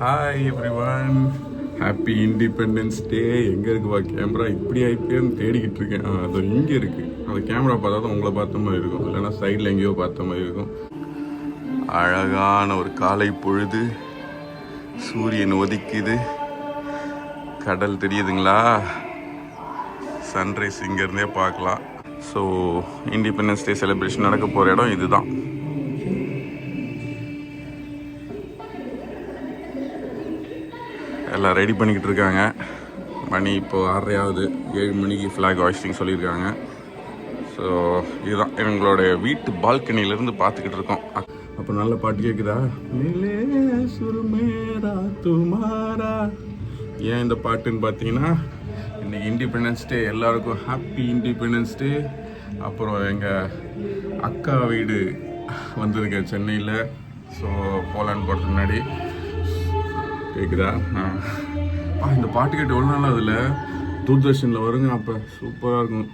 Hi everyone, happy independence day. எங்கே இருக்குவா camera? இப்படி IBM தேடிக்கிட்டு இருக்கேன். அது இங்கே இருக்குது. அந்த கேமரா பார்த்தா தான் உங்களை பார்த்த மாதிரி இருக்கும், இல்லைன்னா சைடில் எங்கேயோ பார்த்த மாதிரி இருக்கும். அழகான ஒரு காலை பொழுது, சூரியன் ஒதிக்குது, கடல் தெரியுதுங்களா? சன்ரைஸ் இங்கேருந்தே பார்க்கலாம். ஸோ இண்டிபெண்டன்ஸ் டே செலிப்ரேஷன் நடக்க போகிற இடம் இதுதான். எல்லாம் ரெடி பண்ணிக்கிட்டு இருக்காங்க. மணி இப்போது 6:30 7 மணிக்கு ஃப்ளாக் ஹாய்ஸ்டிங் சொல்லியிருக்காங்க. ஸோ இதுதான் எங்களோட வீட்டு பால்கனியிலேருந்து பார்த்துக்கிட்டு இருக்கோம். அப்போ நல்ல பாட்டு கேட்குதா? துமாரா. ஏன் இந்த பாட்டுன்னு பார்த்தீங்கன்னா, இன்றைக்கி இண்டிபெண்டன்ஸ் டே. எல்லாருக்கும் ஹாப்பி இண்டிபெண்டன்ஸ் டே. அப்புறம் எங்கள் அக்கா வீடு வந்திருக்கேன் சென்னையில். ஸோ போலான்னு போகிறதுக்கு முன்னாடி கேட்குதா? இந்த பாட்டு கேட்டு எவ்வளோ நாள் அதில் தூர்தர்ஷனில் வருங்க. அப்போ சூப்பராக இருக்கும்.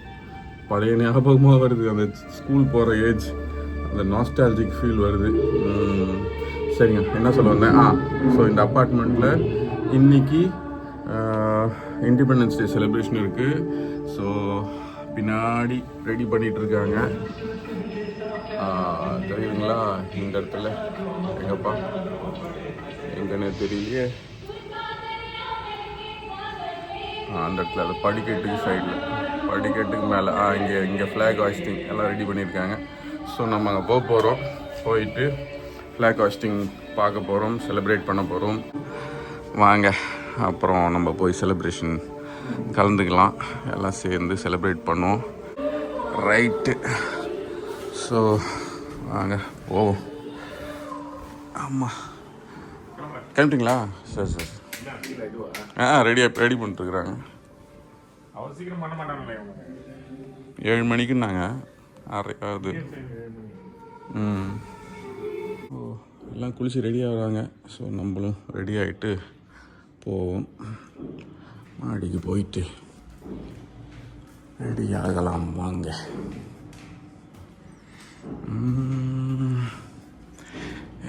பழைய ஞாபகமாக வருது. அந்த ஸ்கூல் போகிற ஏஜ், அந்த நாஸ்டாலஜிக் ஃபீல் வருது. சரிங்க, என்ன சொல்ல வந்தேன்? ஸோ இந்த அப்பார்ட்மெண்ட்டில் இன்னைக்கு இண்டிபெண்டன்ஸ் டே செலிப்ரேஷன் இருக்குது. ஸோ பின்னாடி ரெடி பண்ணிகிட்டு இருக்காங்க. தெரியுதுங்களா? இந்த இடத்துல எங்கப்பா எங்கன்னே தெரியலையே. அந்த இடத்துல அது படிக்கட்டுக்கு சைடில், படிக்கட்டுக்கு மேலே இங்கே ஃப்ளாக் ஹாய்ஸ்டிங் எல்லாம் ரெடி பண்ணியிருக்காங்க. ஸோ நம்ம அங்கே போக போகிறோம். போயிட்டு ஃப்ளாக் ஹாய்ஸ்டிங் பார்க்க போகிறோம், செலிப்ரேட் பண்ண போகிறோம். வாங்க, அப்புறம் நம்ம போய் செலிப்ரேஷன் கலந்துக்கலாம். எல்லாம் சேர்ந்து செலிப்ரேட் பண்ணுவோம். ரைட்டு. ஸோ வாங்க போவோம். ஆமாம், கிளம்பிட்டீங்களா? சரி சரி. ரெடி பண்ணிட்டுருக்குறாங்க. 7 மணிக்குன்னாங்க. 6:30 ஓ, எல்லாம் குளிச்சு ரெடி ஆகுறாங்க. ஸோ நம்மளும் ரெடி ஆகிட்டு போவோம். மாடிக்கு போயிட்டு ரெடி ஆகலாம். வாங்க.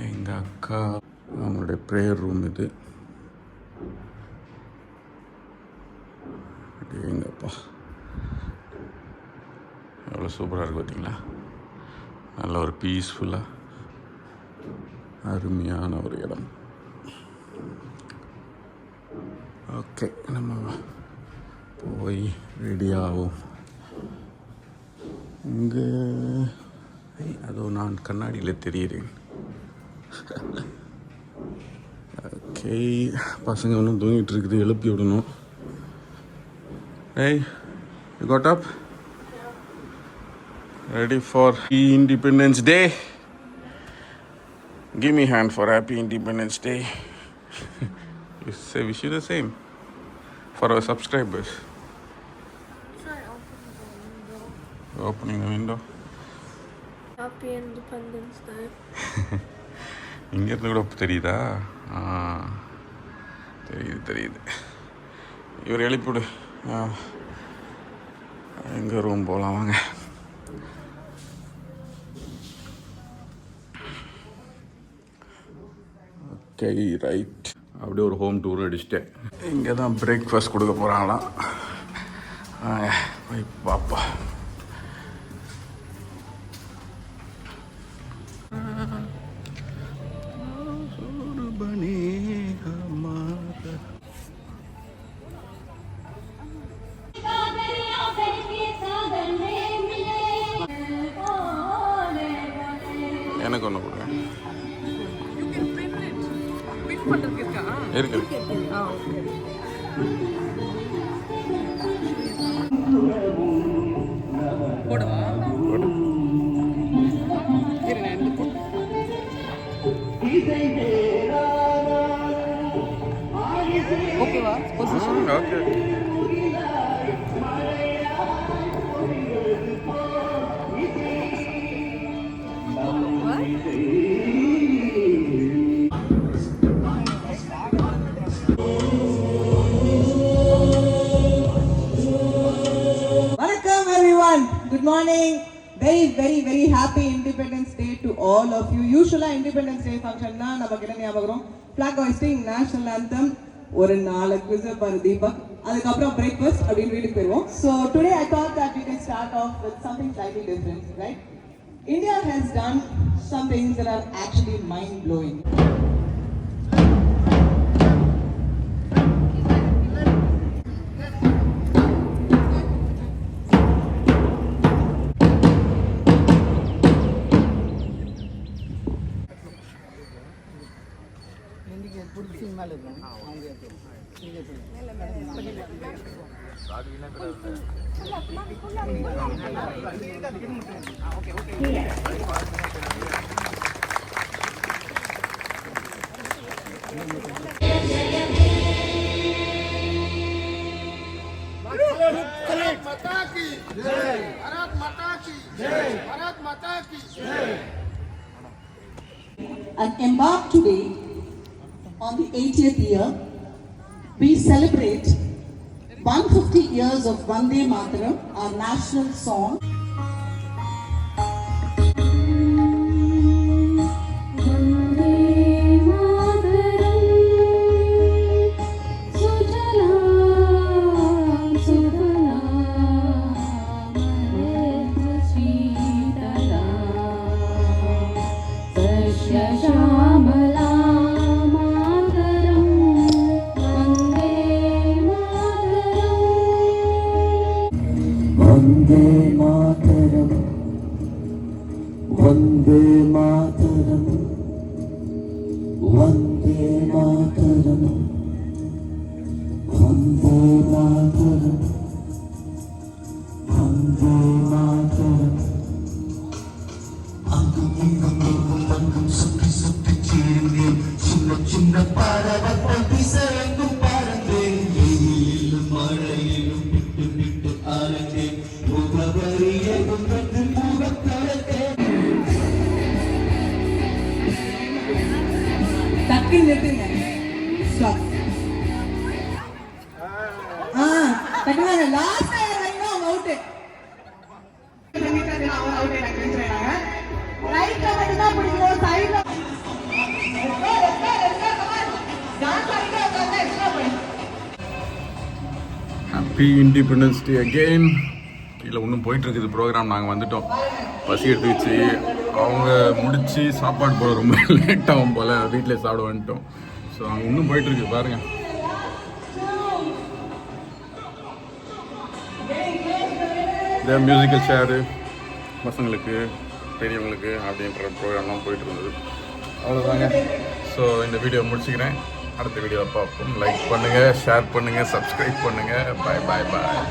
எங்கள் அக்கா அவங்களுடைய ப்ரேயர் ரூம் இது. எங்கப்பா எவ்வளோ சூப்பராக இருக்குது பார்த்தீங்களா? நல்ல ஒரு பீஸ்ஃபுல்லாக அருமையான ஒரு இடம். ஓகே, நம்ம போய் ரெடி ஆகும். இங்கே அதோ நான் கண்ணாடியில் தெரியுறேன். ஓகே, பசங்க ஒன்றும் தூங்கிட்டு இருக்குது, எழுப்பி விடணும். Hey, you got up? Ready for Independence Day? Give me a hand for Happy Independence Day. You say wish you the same for our subscribers. Try opening the window. Opening the window. Happy Independence Day. இங்கேருந்து கூட தெரியுதா? தெரியுது. இவர் எழுப்பிவிடு. எங்கே room போகலாம் வாங்க. Okay, right. அப்படியே ஒரு ஹோம் டூர் அடிச்சிட்டேன். இங்கே தான் பிரேக்ஃபாஸ்ட் கொடுக்க போகிறாங்களாம். வாங்க போய் பாப்பா. எனக்கு ஒன்று கொடுங்க. இருக்கு. ஓகேவா? Okay. Good morning. Very happy Independence Day to all of you. Usually Independence Day function na namak ina ஞாபகம் flag hoisting, national anthem, ஒரு 4 quiz பாரு தீபக். அதுக்கப்புறம் breakfast அப்படின்னு வீட்டுக்கு போயிடுவோம். So today I thought that we can start off with something slightly different, right? India has done some things that are actually mind-blowing. Bharat माता की जय। भारत माता की जय। भारत माता की जय। And embarked today on the 80th year, we celebrate 150 years of Vande Mataram, our national song. Vande Mataram Vande Mataram Vande Mataram Vande Mataram Vande Mataram அங்கும் இங்கும் எங்கும் அங்கும் சுற்றி சுற்றி சேர்ந்தேன் சின்ன சின்ன பறவைகள் திசையெங்கும் பறந்தேன் வெயிலிலும் மழையிலும் விட்டு விட்டு அலைந்தேன் முகவரியெங்கும் வந்து முகக்கலத்தேன் டக்குன்னு நிறுத்துங்க. Stop. டக்குனு லாஸ்ட் யார் வரீங்களோ அவங்க அவுட். ரைட்ல மட்டும் தான் பிடிக்கணும், சைடுல ஹாப்பி இண்டிபெண்டன்ஸ் டே அகெயின். கீழே இன்னும் போயிட்டுருக்குது ப்ரோக்ராம். நாங்கள் வந்துட்டோம், பசி எடுத்துக்கிச்சு. அவங்க முடித்து சாப்பாடு போட ரொம்ப லேட்டாகும் போல், வீட்டிலே சாப்பிட வந்துட்டோம். ஸோ அங்கே இன்னும் போயிட்டுருக்கு பாருங்கள். இந்த மியூசிக்கல் சேரு பசங்களுக்கு பெரியவங்களுக்கு அப்படின்ற ப்ரோக்ராம்லாம் போயிட்டு இருந்தது. அவ்வளோதாங்க. ஸோ இந்த வீடியோ முடிச்சுக்கிறேன். அடுத்த வீடியோ பார்ப்போம். லைக் பண்ணுங்கள், ஷேர் பண்ணுங்கள், சப்ஸ்கிரைப் பண்ணுங்கள். பாய் பாய் பாய்.